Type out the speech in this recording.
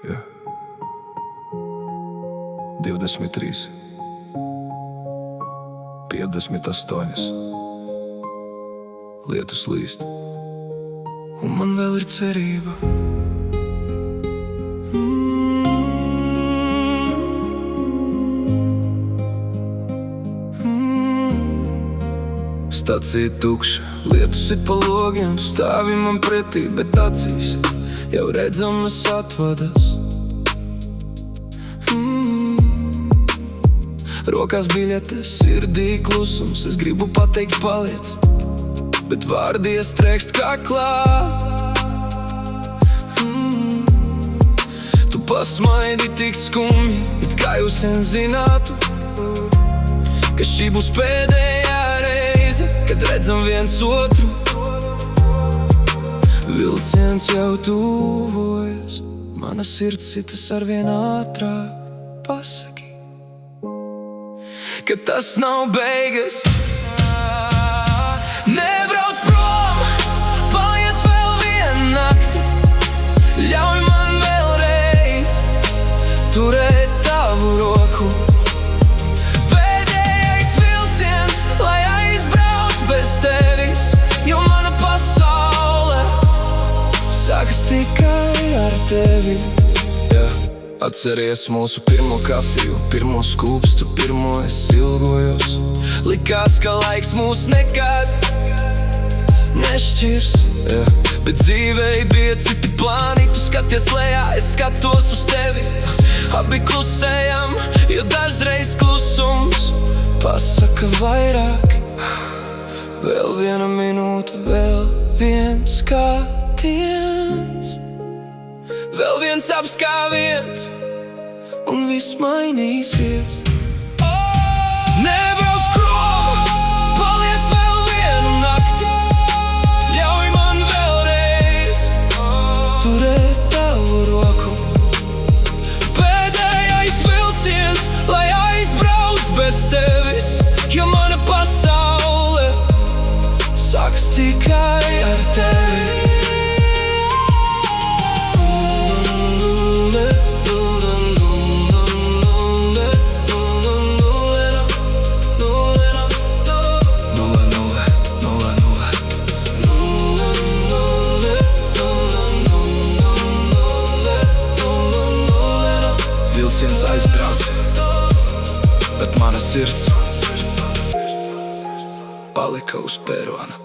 Yeah. 23, 58. Lietus līst, un man vēl ir cerība. Stacija tukša, lietus sit pa logiem, stāvi man pretī, bet acīs jau redzamas atvadas. Rokās biļetes, sirdī klusums, es gribu pateikt paliec, bet vārdi iestrēgst kaklā. Tu pasmaidi tik skumji, it kā jūs vien zinātu, ka šī būs pēdējā reize, kad redzam viens otru. Vilciens jau tuvojas, mana sirds sitas arvien ātrāk. Pasaki, ka tas nav beigas. Nebrauc prom, paliec vēl vienu nakti. Ļauj man vēlreiz turēt tavu roku. Pēdējais vilciens, lai aizbrauc bez tevis, jo mana pasaule sākas tikai ar tevi. Atceries mūsu pirmo kafiju, pirmo skūpstu, pirmo es ilgojos. Likās, ka laiks mūs nekad nešķirs, bet dzīvei bija citi plāni. Tu skaties lejā, es skatos uz tevi. Abi klusējam, jo dažreiz klusums pasaka vairāk. Vēl viena minūte, vēl viens skatiens, vēl viens apskāviens, un viss mainīsies. Nebrauc prom, paliec vēl vienu nakti. Ļauj man vēlreiz turēt tavu roku. Pēdējais vilciens, lai aizbrauc bez tevis, jo mana pasaule sākas tikai ar tevi. Vilciens aizbrauc, bet mana sirds palika uz perona.